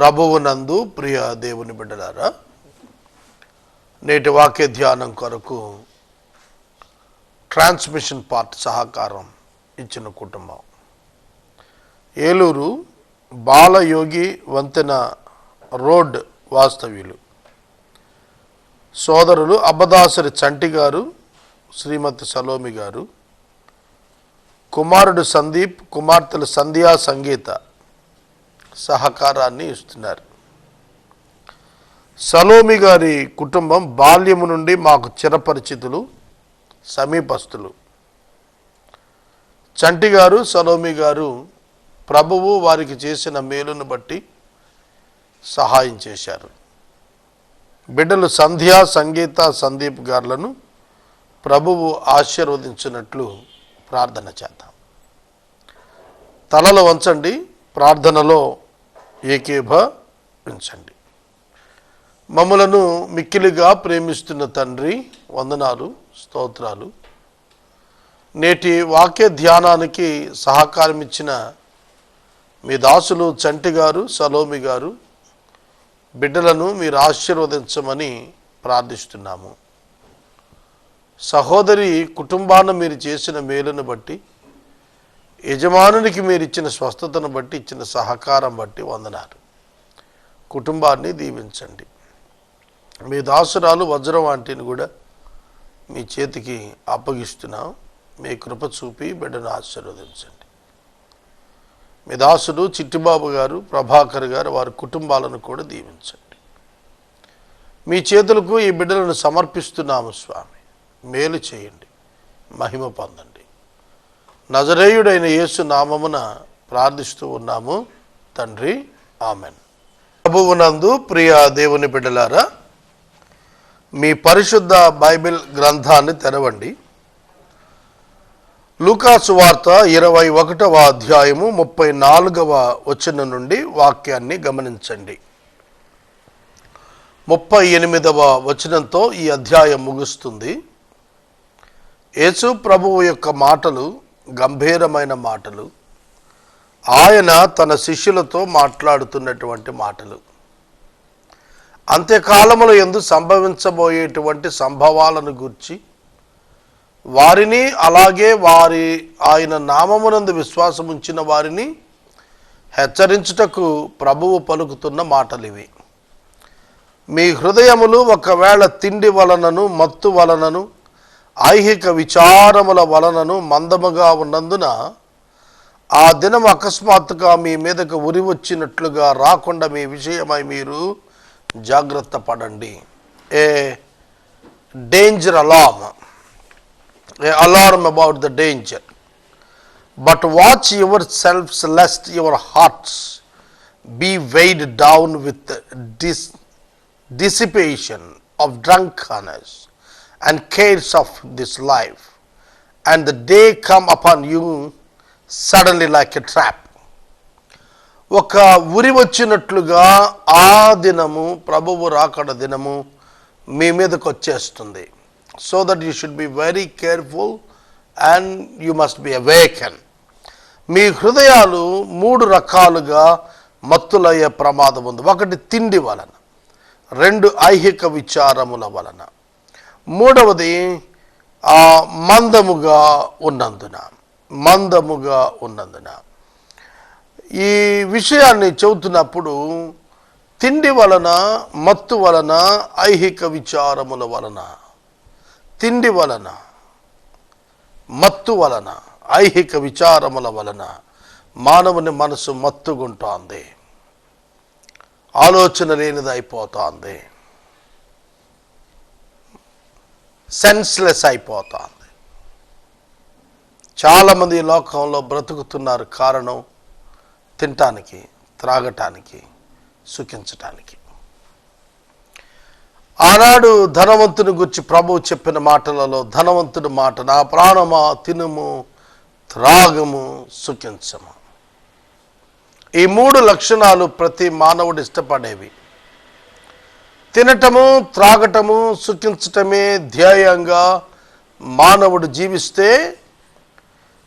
ప్రభువునందు ప్రియ దేవుని బిడ్డలారా, నేటి వాక్య ధ్యానం కొరకు ట్రాన్స్మిషన్ పార్ట్ సహకారం ఇచ్చిన కుటుంబం ఏలూరు బాలయోగి వంతెన రోడ్ వాస్తవ్యులు సోదరులు అబ్బదాసరి చంటి గారు, శ్రీమతి సలోమి గారు, కుమారుడు సందీప్, కుమార్తెలు సంధ్యా, సంగీత సహకారాన్ని ఇస్తున్నారు. సలోమి గారి కుటుంబం బాల్యము నుండి మాకు చిరపరిచితులు, సమీపస్తులు. చంటి గారు, సలోమి గారు ప్రభువు వారికి చేసిన మేలును బట్టి సహాయం చేశారు. బిడ్డలు సంధ్యా, సంగీత, సందీప్ గారులను ప్రభువు ఆశీర్వదించినట్లు ప్రార్థన చేద్దాం. తలలు వంచండి, ప్రార్థనలో ఏకీభవించండి. మమ్మలను మిక్కిలిగా ప్రేమిస్తున్న తండ్రి, వందనాలు, స్తోత్రాలు. నేటి వాక్య ధ్యానానికి సహకారం ఇచ్చిన మీ దాసులు చంటి గారు, సలోమి గారు బిడ్డలను మీరు ఆశీర్వదించమని ప్రార్థిస్తున్నాము. సహోదరి కుటుంబాన్ని మీరు చేసిన మేలును బట్టి, యజమానునికి మీరు ఇచ్చిన స్వస్థతను బట్టి, ఇచ్చిన సహకారం బట్టి వందనాలు. కుటుంబాన్ని దీవించండి. మీ దాసురాలు వజ్రం ఆంటీని కూడా మీ చేతికి అప్పగిస్తున్నాం. మీ కృప చూపి బిడ్డను ఆశీర్వదించండి. మీ దాసుడు చిట్టిబాబు గారు, ప్రభాకర్ గారు, వారి కుటుంబాలను కూడా దీవించండి. మీ చేతులకు ఈ బిడ్డలను సమర్పిస్తున్నాము స్వామి. మేలు చేయండి, మహిమ పొందండి. నజరేయుడైన యేసు నామమున ప్రార్థిస్తూ ఉన్నాము తండ్రి, ఆమెన్. ప్రభువునందు ప్రియ దేవుని బిడ్డలారా, మీ పరిశుద్ధ బైబిల్ గ్రంథాన్ని తెరవండి. లూకా సువార్త 21వ అధ్యాయము 34వ వచనం నుండి వాక్యాన్ని గమనించండి. 38వ వచనంతో ఈ అధ్యాయం ముగుస్తుంది. యేసు ప్రభువు యొక్క మాటలు గంభీరమైన మాటలు. ఆయన తన శిష్యులతో మాట్లాడుతున్నటువంటి మాటలు. అంత్యకాలములో యందు సంభవించబోయేటువంటి సంభవాలను గూర్చి వారిని, అలాగే ఆయన నామమునందు విశ్వాసం ఉంచిన వారిని హెచ్చరించుటకు ప్రభువు పలుకుతున్న మాటలు ఇవి. మీ హృదయములు ఒకవేళ తిండి వలనను, మత్తు వలనను, ఐహిక విచారముల వలనను మందముగా ఉన్నందున ఆ దినం అకస్మాత్తుగా మీ మీదకు ఉరి వచ్చినట్లుగా రాకుండా మీ విషయమై మీరు జాగ్రత్త పడండి. A danger alarm about the danger. But watch your selfs lest your hearts be weighed down with dissipation of drunkenness and cares of this life, and the day come upon you suddenly like a trap. ఒక ఉరి వచ్చినట్లుగా ఆ దినము, ప్రభువు రాకడ దినము మీ మీదకు వచ్చేస్తుంది. So that you should be very careful and you must be awaken. మీ హృదయాలు 3 రకాలుగా మత్తులయ్యే ప్రమాదం ఉంది. 1 తిండి వలన, 2 ఐహిక విచారముల వలన, 3వది మందముగా ఉన్నందున. ఈ విషయాన్ని చెబుతున్నప్పుడు తిండి వలన, మత్తు వలన, ఐహిక విచారముల వలన, తిండి వలన, మత్తు వలన, ఐహిక విచారముల వలన మానవుని మనసు మత్తుగుంటోంది, ఆలోచన లేనిది అయిపోతుంది, సెన్స్లెస్ అయిపోతుంది. చాలామంది ఈ లోకంలో బ్రతుకుతున్నారు. కారణం తినటానికి, త్రాగటానికి, సుఖించటానికి. ఆనాడు ధనవంతుని గురించి ప్రభువు చెప్పిన మాటలలో ధనవంతుడి మాట, నా ప్రాణమా తినుము, త్రాగము, సుఖించము. ఈ 3 లక్షణాలు ప్రతి మానవుడు ఇష్టపడేవి. తినటము, త్రాగటము, సుఖించటమే ధ్యేయంగా మానవుడు జీవిస్తే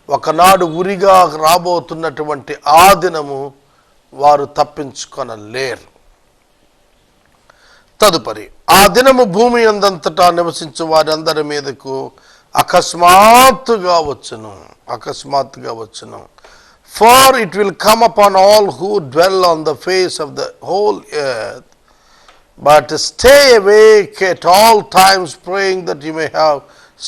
ఒకనాడు ఉరిగా రాబోతున్నటువంటి ఆ దినము వారు తప్పించుకొనలేరు. తదుపరి, ఆ దినము భూమి అందంతటా నివసించు వారందరి మీదకు అకస్మాత్తుగా వచ్చును. For it will come upon all who dwell on the face of the whole earth. But stay awake at all times, praying that you may have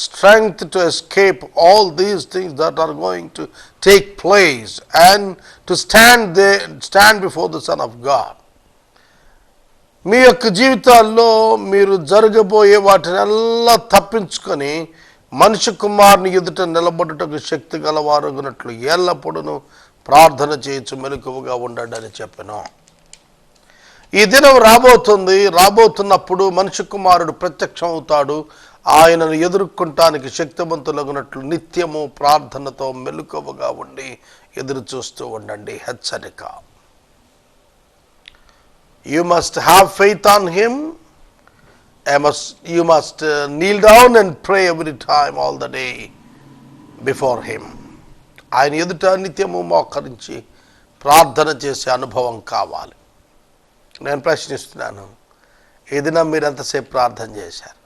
strength to escape all these things that are going to take place, and to stand before the Son of God. మీ యొక్క జీవితాల్లో మీరు జరగబోయే వాటినల్లా తప్పించుకొని మనిషి కుమారుని ఎదుట నిలబడుటకు శక్తి గలవారుగునట్లు ఎల్లప్పుడూ ప్రార్థన చేయొచ్చు, మెలకువగా ఉండండి అని చెప్పాను. ఈ దినం రాబోతున్నప్పుడు మనిషి కుమారుడు ప్రత్యక్షం అవుతాడు. ఆయనను ఎదుర్కొనటానికి శక్తివంతులగునట్లు నిత్యము ప్రార్థనతో మెలకువగా ఉండి ఎదురు చూస్తూ ఉండండి. హెచ్చరిక. You must have faith on him. You must kneel down and pray every time, all the day before him. ఆయన ఎదుట నిత్యము మోకరించి ప్రార్థన చేసే అనుభవం కావాలి. నేను ప్రశ్నిస్తున్నాను, ఈ దినం మీరు ఎంతసేపు ప్రార్థన చేశారు?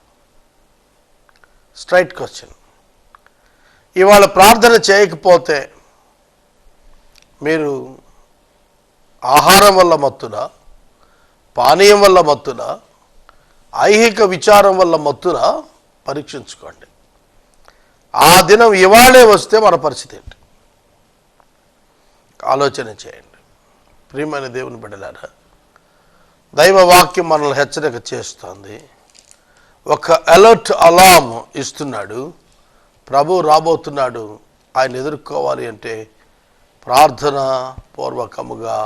Straight question. ఇవాళ ప్రార్థన చేయకపోతే మీరు ఆహారం వల్ల మత్తులా, పానీయం వల్ల మత్తులా, ఐహిక విచారం వల్ల మత్తులా? పరీక్షించుకోండి. ఆ దినం ఇవాళే వస్తే మన పరిస్థితి ఏంటి? ఆలోచన చేయండి. ప్రియమైన దేవుని బిడ్డలారా, దైవ వాక్యం మనల్ని హెచ్చరిక చేస్తుంది. ఒక అలర్ట్ అలామ్ ఇస్తున్నాడు. ప్రభు రాబోతున్నాడు. ఆయన ఎదుర్కోవాలి అంటే ప్రార్థన పూర్వకముగా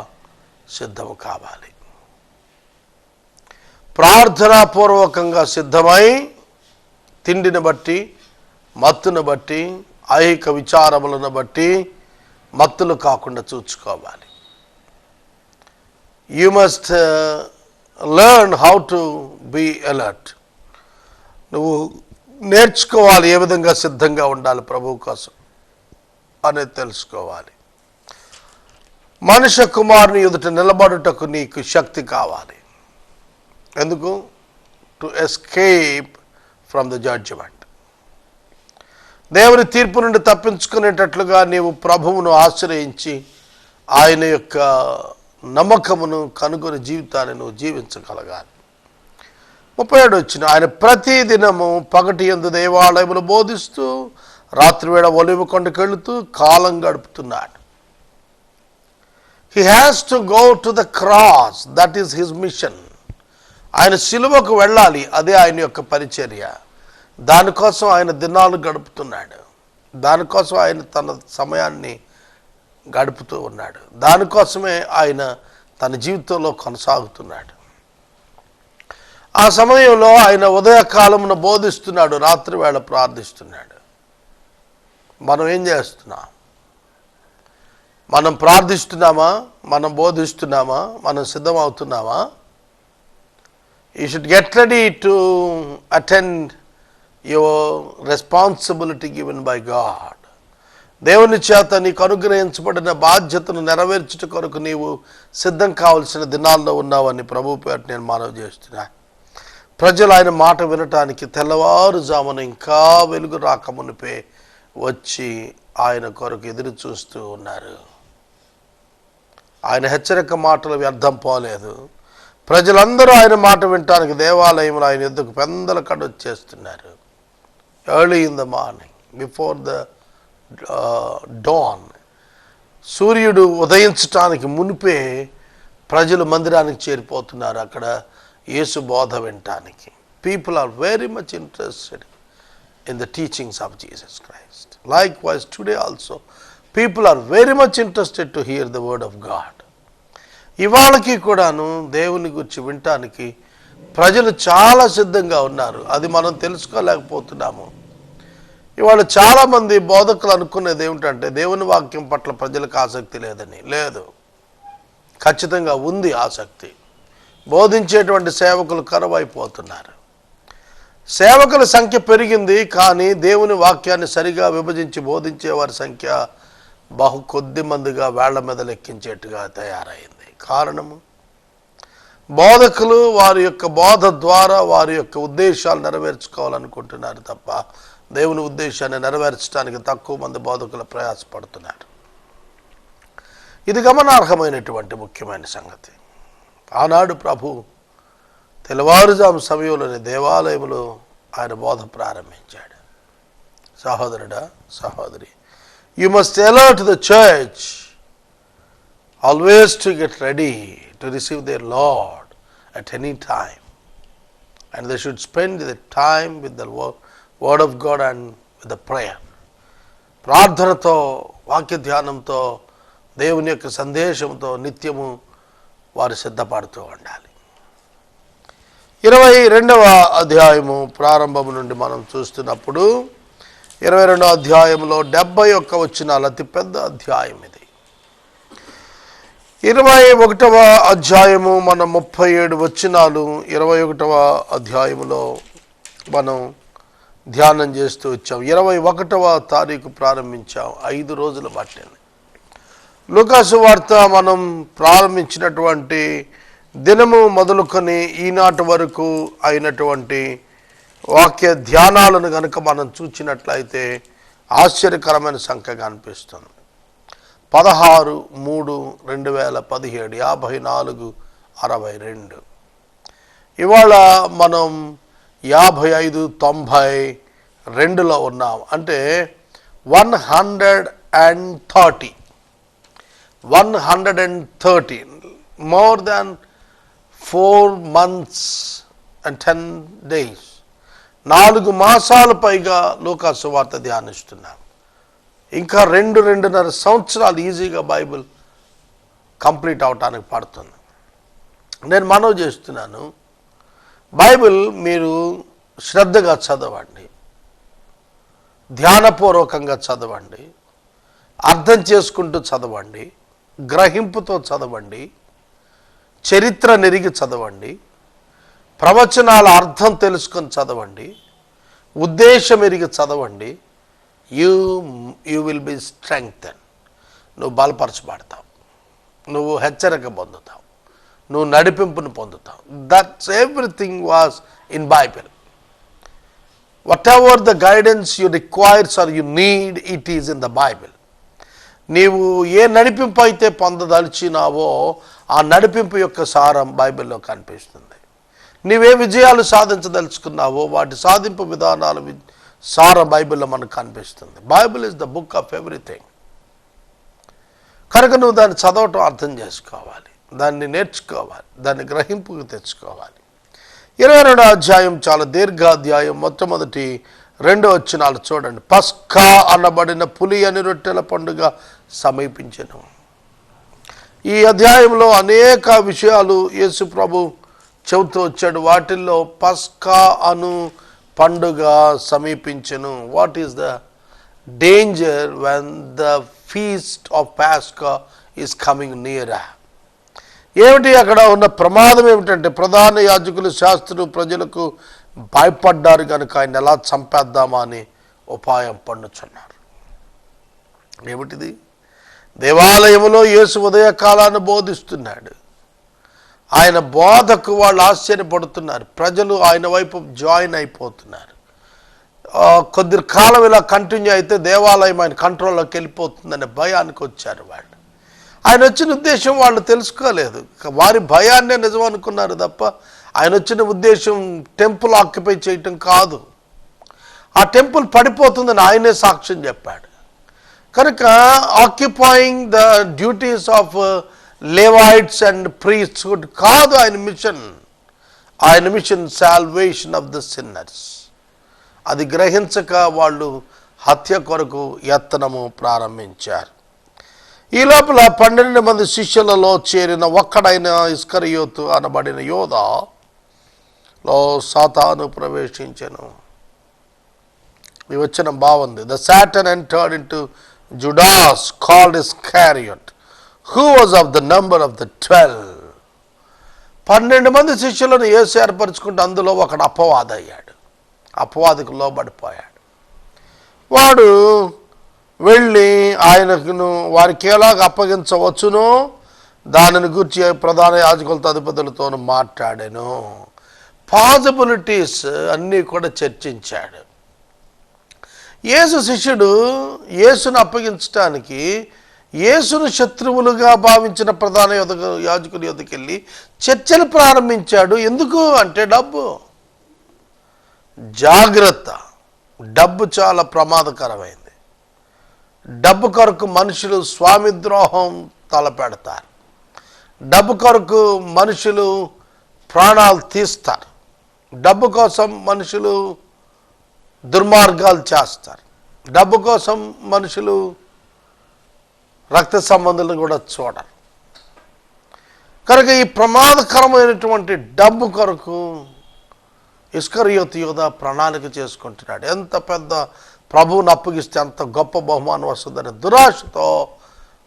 సిద్ధము కావాలి. ప్రార్థనాపూర్వకంగా సిద్ధమై తిండిని బట్టి, మత్తును బట్టి, ఐహిక విచారములను బట్టి మత్తులు కాకుండా చూసుకోవాలి. You must learn how to be alert. నువ్వు నేర్చుకోవాలి ఏ విధంగా సిద్ధంగా ఉండాలి ప్రభువు కోసం అనేది తెలుసుకోవాలి. మనుష్య కుమారుని ఎదుట నిలబడుటకు నీకు శక్తి కావాలి. ఎందుకు? To escape from the judgement. దేవుని తీర్పు నుండి తప్పించుకునేటట్లుగా నీవు ప్రభువును ఆశ్రయించి ఆయన యొక్క నమ్మకమును కనుగొని జీవితాన్ని నువ్వు జీవించగలగాలి. 37 వచ్చిన, ఆయన ప్రతి దినము పగటి యందు దేవాలయములు బోధిస్తూ రాత్రివేళ ఒలివ కొండకు వెళుతూ కాలం గడుపుతున్నాడు. He has to go to the cross. That is his mission. ఆయన సిలువకు వెళ్ళాలి. అదే ఆయన యొక్క పరిచర్య. దానికోసం ఆయన దినాలు గడుపుతున్నాడు. దానికోసం ఆయన తన సమయాన్ని గడుపుతూ ఉన్నాడు. దానికోసమే ఆయన తన జీవితంలో కొనసాగుతున్నాడు. ఆ సమయంలో ఆయన ఉదయకాలమున బోధిస్తున్నాడు, రాత్రి వేళ ప్రార్థిస్తున్నాడు. మనం ఏం చేస్తున్నాం? మనం ప్రార్థిస్తున్నామా? మనం బోధిస్తున్నామా? మనం సిద్ధమవుతున్నామా? You should get ready to attend your responsibility given by God. దేవుని చేత నీకు అనుగ్రహించబడిన బాధ్యతను నెరవేర్చుట కొరకు నీవు సిద్ధం కావలసిన దినాల్లో ఉన్నావని ప్రభు పేట నేను మనవి చేస్తున్నా. ప్రజలు ఆయన మాట వినటానికి తెల్లవారుజామున ఇంకా వెలుగు రాకమునిపే వచ్చి ఆయన కొరకు ఎదురు చూస్తూ ఉన్నారు. ఆయన హెచ్చరిక మాటలు వ్యర్థం పోలేదు. ప్రజలందరూ ఆయన మాట వినటానికి దేవాలయంలో ఆయన ఎద్దుకు పెందల కడొచ్చేస్తున్నారు. Early in the morning, before the dawn. సూర్యుడు ఉదయించటానికి మునిపే ప్రజలు మందిరానికి చేరిపోతున్నారు అక్కడ యేసు బోధ వినటానికి. People are very much interested in the teachings of Jesus Christ. Likewise today also people are very much interested to hear the word of God. ఇవాళకి కూడాను దేవుని గురించి వినటానికి ప్రజలు చాలా సిద్ధంగా ఉన్నారు. అది మనం తెలుసుకోలేకపోతున్నాము. ఇవాళ చాలామంది బోధకులు అనుకునేది ఏమిటంటే దేవుని వాక్యం పట్ల ప్రజలకు ఆసక్తి లేదని. లేదు, ఖచ్చితంగా ఉంది ఆసక్తి. బోధించేటువంటి సేవకులు కరువైపోతున్నారు. సేవకుల సంఖ్య పెరిగింది, కానీ దేవుని వాక్యాన్ని సరిగా విభజించి బోధించే వారి సంఖ్య బహు కొద్ది మందిగా వేళ్ల మీద లెక్కించేట్టుగా తయారైంది. కారణము బోధకులు వారి యొక్క బోధ ద్వారా వారి యొక్క ఉద్దేశాలు నెరవేర్చుకోవాలనుకుంటున్నారు తప్ప దేవుని ఉద్దేశాన్ని నెరవేర్చడానికి తక్కువ మంది బోధకులు ప్రయాసపడుతున్నారు. ఇది గమనార్హమైనటువంటి ముఖ్యమైన సంగతి. ఆనాడు ప్రభు తెల్లవారుజాము సమయంలోని దేవాలయంలో ఆయన బోధ ప్రారంభించాడు. సహోదరుడా, సహోదరి, you must alert the church always to get ready to receive their Lord at any time, and they should spend the time with the word of God and with the prayer. ప్రార్థనతో, వాక్య ధ్యానంతో, దేవుని యొక్క సందేశంతో నిత్యము వారు సిద్ధపడుతూ ఉండాలి. 22వ అధ్యాయము ప్రారంభం నుండి మనం చూస్తున్నప్పుడు 22వ అధ్యాయంలో 71 వచనాలు అతి పెద్ద అధ్యాయం ఇది. 21వ అధ్యాయము మనం 37 వచనాలు 21వ అధ్యాయములో మనం ధ్యానం చేస్తూ వచ్చాం. 21వ తారీఖు ప్రారంభించాం. 5 రోజులు పట్టింది. లూకాసు వార్త మనం ప్రారంభించినటువంటి దినము మొదలుకొని ఈనాటి వరకు అయినటువంటి వాక్య ధ్యానాలను కనుక మనం చూచినట్లయితే ఆశ్చర్యకరమైన సంఖ్యగా అనిపిస్తుంది. 16/3/2017 54/62. ఇవాళ మనం 55/92లో ఉన్నాం. అంటే 130 more than 4 months and 10 days. 4 మాసాల పైగా లూకాసు వార్త ధ్యానిస్తున్నాం. ఇంకా 2-2.5 సంవత్సరాలు ఈజీగా బైబిల్ కంప్లీట్ అవటానికి పడుతుంది. నేను మనవి చేస్తున్నాను, బైబిల్ మీరు శ్రద్ధగా చదవండి, ధ్యానపూర్వకంగా చదవండి, అర్థం చేసుకుంటూ చదవండి, గ్రహింపుతో చదవండి, చరిత్ర నెరిగి చదవండి, ప్రవచనాల అర్థం తెలుసుకొని చదవండి, ఉద్దేశం ఎరిగి చదవండి. You will be strengthen. నువ్వు బలపరచబడతావు, నువ్వు హెచ్చరిక పొందుతావు, నువ్వు నడిపింపును పొందుతావు. That's everything was in Bible. Whatever the guidance you requires or you need, it is in the Bible. నీవు ఏ నడిపింపు అయితే పొందదలిచినావో ఆ నడిపింపు యొక్క సారం బైబిల్లో కనిపిస్తుంది. నీవే విజయాలు సాధించదలుచుకున్నావో వాటి సాధింపు విధానాల సారం బైబిల్లో మనకు కనిపిస్తుంది. Bible is the book of everything. కనుక నువ్వు దాన్ని చదవటం అర్థం చేసుకోవాలి, దాన్ని నేర్చుకోవాలి, దాన్ని గ్రహింపుకు తెచ్చుకోవాలి. 22వ అధ్యాయం చాలా దీర్ఘాధ్యాయం. మొట్టమొదటి 2 వచనాలు చూడండి. పస్కా అనబడిన పులి అని రొట్టెల పండుగ సమీపించెను. ఈ అధ్యాయంలో అనేక విషయాలు యేసు ప్రభు చెబుతూ వచ్చాడు. వాటిల్లో పస్కా అను పండుగ సమీపించెను. What is the danger when the feast of Pascha is coming near? ఏమిటి అక్కడ ఉన్న ప్రమాదం ఏమిటంటే, ప్రధాన యాజకులు, శాస్త్రులు ప్రజలకు భయపడ్డారు కనుక ఆయన ఎలా చంపేద్దామా అని ఉపాయం పన్నుచున్నారు. ఏమిటిది? దేవాలయంలో యేసు ఉదయకాలాన్ని బోధిస్తున్నాడు. ఆయన బోధకు వాళ్ళు ఆశ్చర్యపడుతున్నారు. ప్రజలు ఆయన వైపు జాయిన్ అయిపోతున్నారు. కొద్ది కాలం ఇలా కంటిన్యూ అయితే దేవాలయం ఆయన కంట్రోల్లోకి వెళ్ళిపోతుందనే భయానికి వచ్చారు వాళ్ళు. ఆయన వచ్చిన ఉద్దేశం వాళ్ళు తెలుసుకోలేదు. వారి భయాన్నే నిజం అనుకున్నారు తప్ప ఆయన వచ్చిన ఉద్దేశం టెంపుల్ ఆక్యుపై చేయటం కాదు. ఆ టెంపుల్ పడిపోతుందని ఆయనే సాక్ష్యం చెప్పాడు. కనుక occupying the duties of Levites and priesthood కాదు ఆయన మిషన్. ఆయన mission salvation of the sinners. అది గ్రహించక వాళ్ళు హత్య కొరకు యత్నము ప్రారంభించారు. ఈ లోపల 12 మంది శిష్యులలో చేరిన ఒక్కడైన ఇస్కరియోతు అనబడిన యోధాలో సాతాను ప్రవేశించెను. ఈ వచనం బాగుంది. The Satan entered into Judas called Iscariot, who was of the number of the 12. 12 మంది శిష్యులను యేసు ఏర్పరచుకుంటే అందులో ఒకడు అపవాదయ్యాడు. అపవాదికి లోబడిపోయాడు. వాడు వెళ్ళి ఆయనకును వారికి ఎలాగ అప్పగించవచ్చునో దానిని గురించి ప్రధాన యాజకులతో అధిపతులతో మాట్లాడాను. పాసిబిలిటీస్ అన్నీ కూడా చర్చించాడు. యేసు శిష్యుడు యేసును అప్పగించడానికి యేసును శత్రువులుగా భావించిన ప్రధాన యాజకుని యొద్దకు వెళ్ళి చర్చలు ప్రారంభించాడు. ఎందుకు అంటే డబ్బు. జాగ్రత్త, డబ్బు చాలా ప్రమాదకరమైంది. డబ్బు కొరకు మనుషులు స్వామి ద్రోహం తలపెడతారు. డబ్బు కొరకు మనుషులు ప్రాణాలు తీస్తారు. డబ్బు కోసం మనుషులు దుర్మార్గాలు చేస్తారు. డబ్బు కోసం మనుషులు రక్త సంబంధాలను కూడా చూడరు. కనుక ఈ ప్రమాదకరమైనటువంటి డబ్బు కొరకు ఇస్కరియోతు యూదా ప్రణాళిక చేసుకుంటున్నాడు. ఎంత పెద్ద ప్రభువుని అప్పగిస్తే అంత గొప్ప బహుమానం వస్తుందనే దురాశతో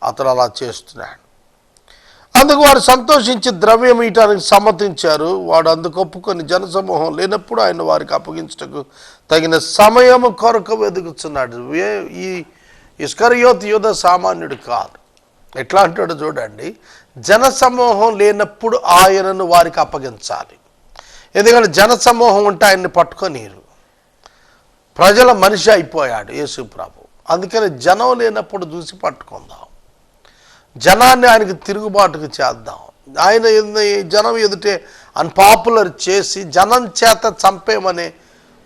అతడు అలా చేస్తున్నాడు. అందుకు వారు సంతోషించి ద్రవ్యం ఇవ్వటానికి సమ్మతించారు. వాడు అందుకు ఒప్పుకొని జనసమూహం లేనప్పుడు ఆయన వారికి అప్పగించటకు తగిన సమయం కొరకు వెతుకుతున్నాడు. ఈ ఇస్కరియోతు యూదా సామాన్యుడు కాదు. ఎట్లా అంటాడు చూడండి, జనసమూహం లేనప్పుడు ఆయనను వారికి అప్పగించాలి. ఎందుకంటే జనసమూహం ఉంటే ఆయన్ని పట్టుకొనిరు. ప్రజల మనిషి అయిపోయాడు యేసు ప్రభు. అందుకని జనం లేనప్పుడు చూసి పట్టుకుందాం, జనాన్ని ఆయనకి తిరుగుబాటుకు చేద్దాం. ఆయన జనం ఎదుటే అన్పాపులర్ చేసి జనం చేత చంపేమనే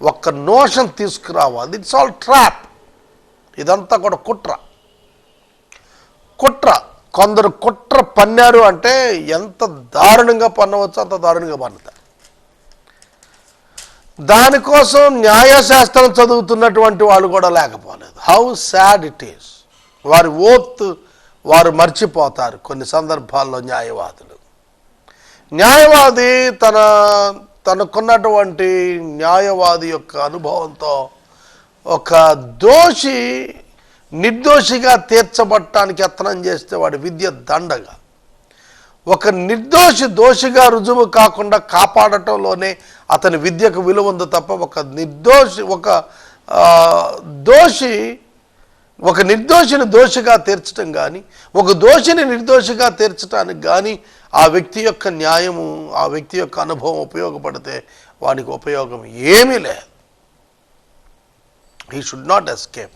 ఒక్క నోషన్ తీసుకురావాలి. It's all trap. ఇదంతా కూడా కుట్ర. కొందరు కుట్ర పన్నారు అంటే ఎంత దారుణంగా పన్నవచ్చు అంత దారుణంగా పన్నుతారు. దానికోసం న్యాయశాస్త్రం చదువుతున్నటువంటి వాళ్ళు కూడా లేకపోలేదు. How sad it is. వారి ఓత్ వారు మర్చిపోతారు కొన్ని సందర్భాల్లో. న్యాయవాది తనకున్నటువంటి న్యాయవాది యొక్క అనుభవంతో ఒక దోషి నిర్దోషిగా తీర్చబడటానికి యత్నం చేస్తే వాడి విద్య దండగా, ఒక నిర్దోషి దోషిగా రుజువు కాకుండా కాపాడటంలోనే అతని విద్యకు విలువ ఉంది తప్ప ఒక నిర్దోషిని దోషిగా తీర్చడం కానీ, ఒక దోషిని నిర్దోషిగా తీర్చడానికి కానీ ఆ వ్యక్తి యొక్క న్యాయము, ఆ వ్యక్తి యొక్క అనుభవం ఉపయోగపడితే వానికి ఉపయోగం ఏమీ లేదు. He should not escape.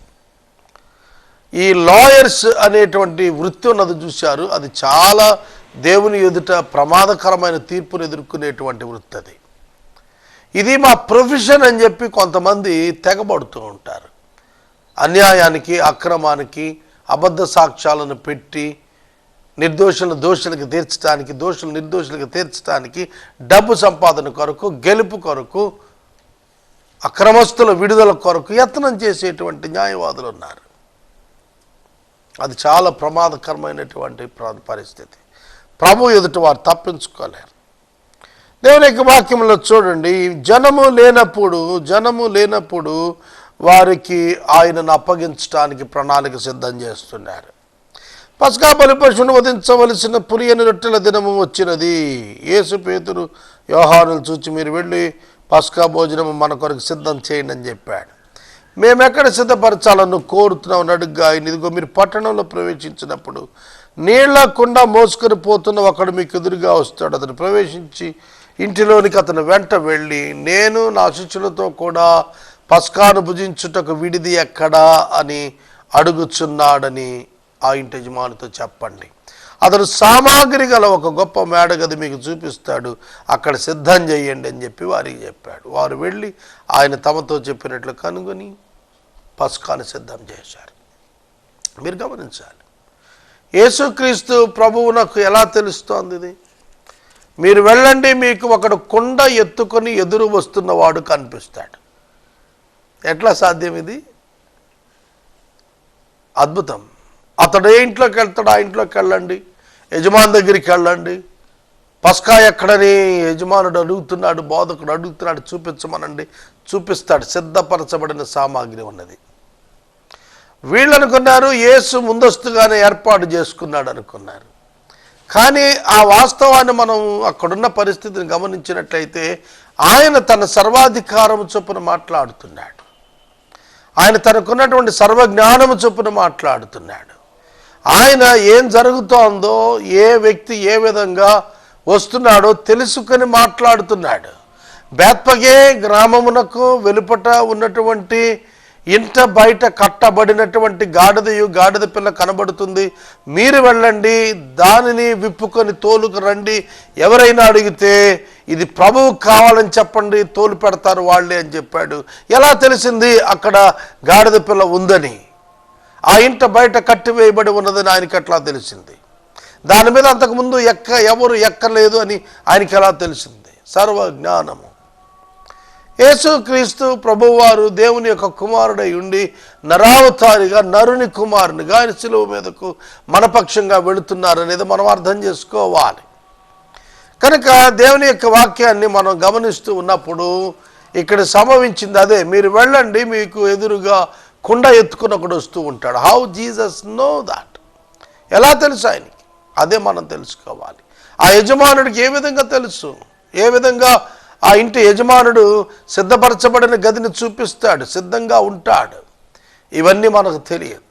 ఈ లాయర్స్ అనేటువంటి వృత్తి ఉన్నది చూశారు, అది చాలా దేవుని ఎదుట ప్రమాదకరమైన తీర్పును ఎదుర్కొనేటువంటి వృత్తి అది. ఇది మా ప్రొఫెషన్ అని చెప్పి కొంతమంది తెగబడుతూ ఉంటారు. అన్యాయానికి, అక్రమానికి, అబద్ధ సాక్ష్యాలను పెట్టి నిర్దోషులకు తీర్చడానికి డబ్బు సంపాదన కొరకు, గెలుపు కొరకు, అక్రమస్తుల విడుదల కొరకు యత్నం చేసేటువంటి న్యాయవాదులు ఉన్నారు. అది చాలా ప్రమాదకరమైనటువంటి పరిస్థితి. ప్రభు ఎదుట వారు తప్పించుకోలేరు. దేవుని యొక్క వాక్యంలో చూడండి, జనము లేనప్పుడు వారికి ఆయనను అప్పగించడానికి ప్రణాళిక సిద్ధం చేస్తున్నారు. పస్కా బలి పశువును వధించవలసిన పులియని రొట్టెల దినము వచ్చినది. యేసు పేతురు యోహానులు చూచి మీరు వెళ్ళి పస్కా భోజనము మన కొరకు సిద్ధం చేయండి అని చెప్పాడు. మేమెక్కడ సిద్ధపరచాలను కోరుతున్నామని అడుగ్గా ఆయన, ఇదిగో మీరు పట్టణంలో ప్రవేశించినప్పుడు నీళ్ల కుండ మోసుకొని పోతున్న ఒకడు మీకు ఎదురుగా వస్తాడు. అతను ప్రవేశించి ఇంటిలోనికి అతను వెంట వెళ్ళి, నేను నా శిష్యులతో కూడా పస్కాను భుజించుటకు విడిది ఎక్కడా అని అడుగుచున్నాడని ఆ ఇంటి యజమానితో చెప్పండి. అతను సామాగ్రి గల ఒక గొప్ప మేడగది మీకు చూపిస్తాడు, అక్కడ సిద్ధం చేయండి అని చెప్పి వారికి చెప్పాడు. వారు వెళ్ళి ఆయన తమతో చెప్పినట్లు కనుగొని పస్కాను సిద్ధం చేశారు. మీరు గమనించాలి, యేసుక్రీస్తు ప్రభువునకు ఎలా తెలుస్తోంది ఇది? మీరు వెళ్ళండి, మీకు ఒకడు కుండ ఎత్తుకొని ఎదురు వస్తున్నవాడు కనిపిస్తాడు. ఎట్లా సాధ్యం ఇది? అద్భుతం. అతడు ఏ ఇంట్లోకి వెళ్తాడు, ఆ ఇంట్లోకి వెళ్ళండి, యజమాని దగ్గరికి వెళ్ళండి. పస్కా ఎక్కడని యజమానుడు అడుగుతున్నాడు, బోధకుడు అడుగుతున్నాడు, చూపించమనండి, చూపిస్తాడు. సిద్ధపరచబడిన సామాగ్రి ఉన్నది. వీళ్ళు అనుకున్నారు యేసు ముందస్తుగానే ఏర్పాటు చేసుకున్నాడు అనుకున్నారు. కానీ ఆ వాస్తవాన్ని మనం అక్కడున్న పరిస్థితిని గమనించినట్లయితే ఆయన తన సర్వాధికారము చొప్పున మాట్లాడుతున్నాడు. ఆయన తనకున్నటువంటి సర్వజ్ఞానము చొప్పున మాట్లాడుతున్నాడు. ఆయన ఏం జరుగుతోందో, ఏ వ్యక్తి ఏ విధంగా వస్తున్నాడో తెలుసుకొని మాట్లాడుతున్నాడు. బేత్పగే గ్రామమునకు వెలుపట ఉన్నటువంటి ఇంట బయట కట్టబడినటువంటి గాడిద పిల్ల కనబడుతుంది, మీరు వెళ్ళండి, దానిని విప్పుకొని తోలుకు రండి, ఎవరైనా అడిగితే ఇది ప్రభువు కావాలని చెప్పండి, తోలు పెడతారు వాళ్ళే అని చెప్పాడు. ఎలా తెలిసింది అక్కడ గాడిద పిల్ల ఉందని? ఆ ఇంట బయట కట్టివేయబడి ఉన్నదని ఆయనకి ఎట్లా తెలిసింది? దాని మీద అంతకుముందు ఎవరు ఎక్కలేదు అని ఆయనకి ఎలా తెలిసింది? సర్వ జ్ఞానము. యేసుక్రీస్తు ప్రభువారు దేవుని యొక్క కుమారుడై ఉండి నరావతారిగా, నరుని కుమారునిగా ఆయన శిలువ మీదకు మనపక్షంగా వెళుతున్నారనేది మనం అర్థం చేసుకోవాలి. కనుక దేవుని యొక్క వాక్యాన్ని మనం గమనిస్తూ ఉన్నప్పుడు ఇక్కడ సంభవించింది అదే. మీరు వెళ్ళండి, మీకు ఎదురుగా కుండ ఎత్తుకుని ఒకడు వస్తూ ఉంటాడు. How Jesus know that? ఎలా తెలుసు ఆయనకి? అదే మనం తెలుసుకోవాలి. ఆ యజమానుడికి ఏ విధంగా తెలుసు? ఏ విధంగా ఆ ఇంటి యజమానుడు సిద్ధపరచబడిన గదిని చూపిస్తాడు, సిద్ధంగా ఉంటాడు? ఇవన్నీ మనకు తెలియదు,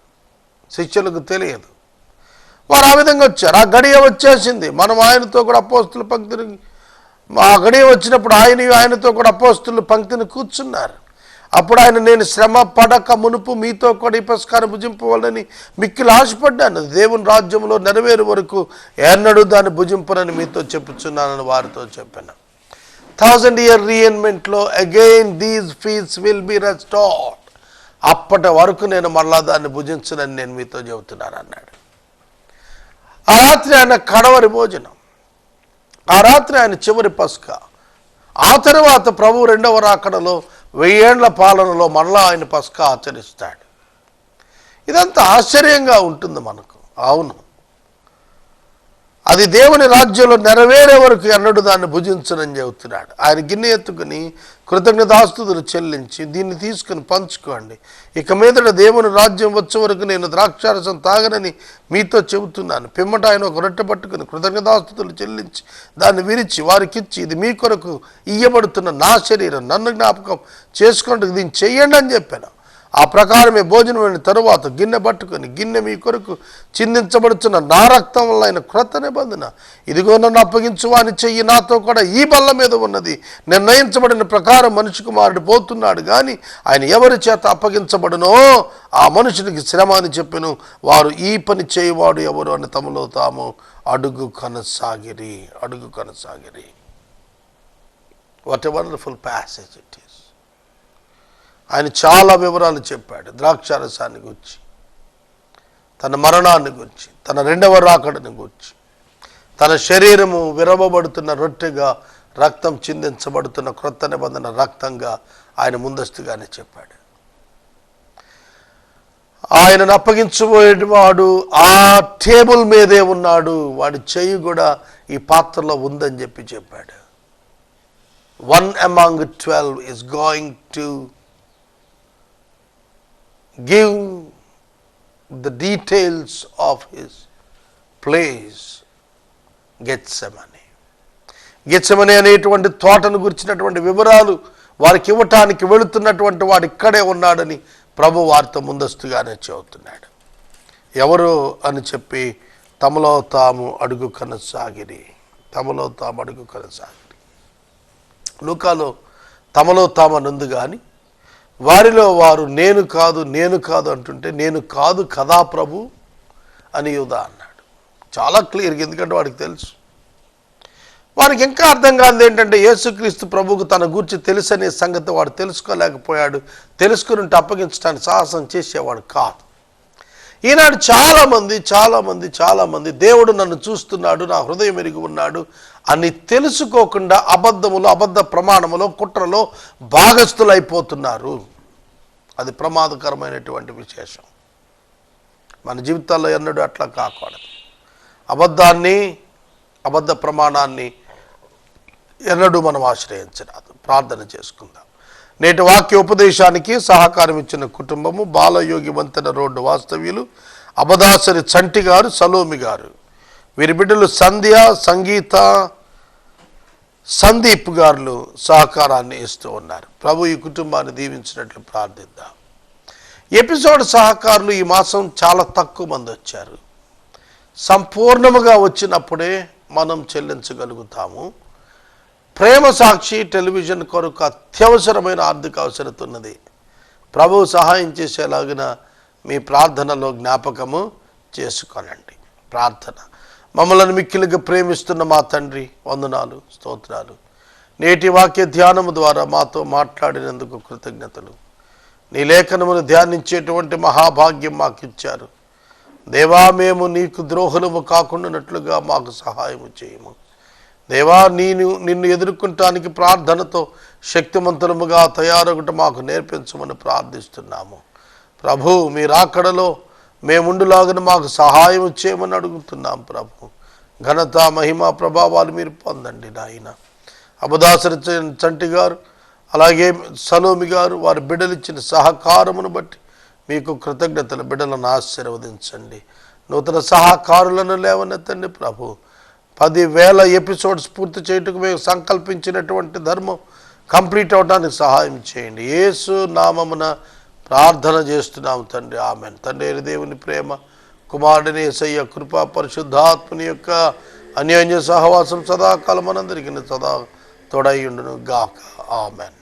శిష్యులకు తెలియదు. వారు ఆ విధంగా వచ్చారు. ఆ గడియ వచ్చేసింది. మనం ఆయనతో కూడా అపోస్తుల పంక్తిని, ఆ గడియ వచ్చినప్పుడు ఆయనతో కూడా అపోస్తుల పంక్తిని కూర్చున్నారు. అప్పుడు ఆయన, నేను శ్రమ పడక మునుపు మీతో కూడా ఈ పస్కాన్ని భుజింపవాలని మిక్కిలి ఆశపడ్డాను, దేవుని రాజ్యంలో నెరవేరు వరకు ఎన్నడూ దాన్ని భుజింపనని మీతో చెప్పుచున్నానని వారితో చెప్పాను. 1000 year reignimentలో again these feels will be restored. అప్పటి వరకు నేను మళ్ళా దాన్ని భుజించనని నేను మీతో చెబుతున్నాను అన్నాడు. ఆ రాత్రి ఆయన కడవరి భోజనం, ఆ రాత్రి ఆయన చివరి పస్కా. ఆ తర్వాత ప్రభు రెండవ రాకడలో 1000 ఏళ్ల పాలనలో మళ్ళా ఆయన పస్కా ఆచరిస్తాడు. ఇదంతా ఆశ్చర్యంగా ఉంటుంది మనకు. అవును, అది దేవుని రాజ్యంలో నెరవేరే వరకు ఎన్నడూ దాన్ని భుజించనని చెబుతున్నాడు. ఆయన గిన్నె ఎత్తుకుని కృతజ్ఞతాస్తుతులు చెల్లించి, దీన్ని తీసుకుని పంచుకోండి, ఇక మీదట దేవుని రాజ్యం వచ్చే వరకు నేను ద్రాక్షారసం తాగనని మీతో చెబుతున్నాను. పిమ్మట ఆయన ఒక రొట్టె పట్టుకుని కృతజ్ఞతాస్తుతులు చెల్లించి దాన్ని విరిచి వారికిచ్చి, ఇది మీ కొరకు ఇయ్యబడుతున్న నా శరీరం, నన్ను జ్ఞాపకం చేసుకుంటూ దీన్ని చెయ్యండి అని చెప్పాను. ఆ ప్రకారమే భోజనం అయిన తరువాత గిన్నె పట్టుకొని, గిన్నె మీ కొరకు చిందించబడుతున్న నా రక్తం వల్ల ఆయన క్రొత్త నిబంధన, ఇదిగో నన్ను అప్పగించు వాని చెయ్యి నాతో కూడా ఈ బల్ల మీద ఉన్నది, నిర్ణయించబడిన ప్రకారం మనిషి కుమారుడు పోతున్నాడు, కానీ ఆయన ఎవరి చేత అప్పగించబడునో ఆ మనుషునికి శ్రమ అని చెప్పెను. వారు ఈ పని చేయవాడు ఎవరు అని తమలో తాము అడుగు కొనసాగిరి. What a wonderful passage it is. ఆయన చాలా వివరాలు చెప్పాడు. ద్రాక్షారసాన్ని గురించి, తన మరణాన్ని గురించి, తన రెండవ రాకడని గురించి, తన శరీరము విరవబడుతున్న రొట్టెగా, రక్తం చిందించబడుతున్న క్రొత్త నిబంధన రక్తంగా ఆయన ముందస్తుగానే చెప్పాడు. ఆయనను అప్పగించబోయేవాడు ఆ టేబుల్ మీదే ఉన్నాడు, వాడి చెయ్యి కూడా ఈ పాత్రలో ఉందని చెప్పాడు. 1 among 12 is going to give the details of his place, Gethsemane అనేటువంటి తోటను గురించినటువంటి వివరాలు వారికి ఇవ్వటానికి వెళుతున్నటువంటి వాడు ఇక్కడే ఉన్నాడని ప్రభు వారితో ముందస్తుగానే చెబుతున్నాడు. ఎవరు అని చెప్పి తమలో తాము అడుగు కొనసాగిరి. లూకాలో తమలో తాము అనుంది, కానీ వారిలో వారు నేను కాదు అంటుంటే, నేను కాదు కదా ప్రభు అని యూదా అన్నాడు. చాలా క్లియర్గా, ఎందుకంటే వాడికి తెలుసు. వారికి ఇంకా అర్థం కాదు ఏంటంటే, యేసుక్రీస్తు ప్రభువుకు తన గురించి తెలుసనే సంగతి వాడు తెలుసుకోలేకపోయాడు. తెలుసుకుని ఉంటే అప్పగించడానికి సాహసం చేసేవాడు కాదు. ఈనాడు చాలామంది దేవుడు నన్ను చూస్తున్నాడు, నా హృదయం ఎరిగి ఉన్నాడు అని తెలుసుకోకుండా అబద్ధములో, అబద్ధ ప్రమాణములో, కుట్రలో భాగస్థులైపోతున్నారు. అది ప్రమాదకరమైనటువంటి విశేషం. మన జీవితాల్లో ఎన్నడూ అట్లా కాకూడదు. అబద్ధ ప్రమాణాన్ని ఎన్నడూ మనం ఆశ్రయించరాదు. ప్రార్థన చేసుకుందాం. నేటి వాక్య ఉపదేశానికి సహకారం ఇచ్చిన కుటుంబము బాలయోగి వంతెన రోడ్డు వాస్తవ్యులు అబదాసరి చంటి గారు, సలోమి గారు, వీరి బిడ్డలు సంధ్య, సంగీత, సందీప్ గారు సహకారాన్ని ఇస్తూ ఉన్నారు. ప్రభు ఈ కుటుంబాన్ని దీవించినట్లు ప్రార్థిద్దాం. ఎపిసోడ్ సహకారులు ఈ మాసం చాలా తక్కువ మంది వచ్చారు. సంపూర్ణముగా వచ్చినప్పుడే మనం చెల్లించగలుగుతాము. ప్రేమ సాక్షి టెలివిజన్ కొరకు అత్యవసరమైన ఆర్థిక అవసరత ఉన్నది. ప్రభువు సహాయం చేసేలాగిన మీ ప్రార్థనలో జ్ఞాపకము చేసుకోనండి. ప్రార్థన. మమ్మల్ని మిక్కిలిగా ప్రేమిస్తున్న మా తండ్రి, వందనాలు, స్తోత్రాలు. నేటి వాక్య ధ్యానము ద్వారా మాతో మాట్లాడినందుకు కృతజ్ఞతలు. నీ లేఖనమును ధ్యానించేటువంటి మహాభాగ్యం మాకు ఇచ్చారు. దేవా, మేము నీకు ద్రోహులము కాకుండానట్లుగా మాకు సహాయము చేయము. దేవా, నిన్ను ఎదుర్కొంటానికి ప్రార్థనతో శక్తిమంతులముగా తయారొకటి మాకు నేర్పించమని ప్రార్థిస్తున్నాము. ప్రభు, మీ రాకడలో మేముండులాగన మాకు సహాయం చేయమని అడుగుతున్నాం. ప్రభు, ఘనత, మహిమ, ప్రభావాలు మీరు పొందండి నాయన. అబదాసరి చంటి గారు, అలాగే సలోమి గారు, వారి బిడ్డలిచ్చిన సహకారమును బట్టి మీకు కృతజ్ఞతలు. బిడ్డలను ఆశీర్వదించండి. నూతన సహకారులను లేవనెత్తండి. ప్రభు, 10,000 ఎపిసోడ్స్ పూర్తి చేయటకు మేము సంకల్పించినటువంటి ధర్మం కంప్లీట్ అవడానికి సహాయం చేయండి. యేసు నామమున ప్రార్థన చేస్తున్నాము తండ్రి, ఆమెన్. తండ్రి దేవుని ప్రేమ, కుమారుడిని యేసయ్య కృప, పరిశుద్ధాత్మని యొక్క అన్యోన్య సహవాసం సదాకాలం మనందరికీ సదా తోడై ఉండును గాక. ఆమెన్.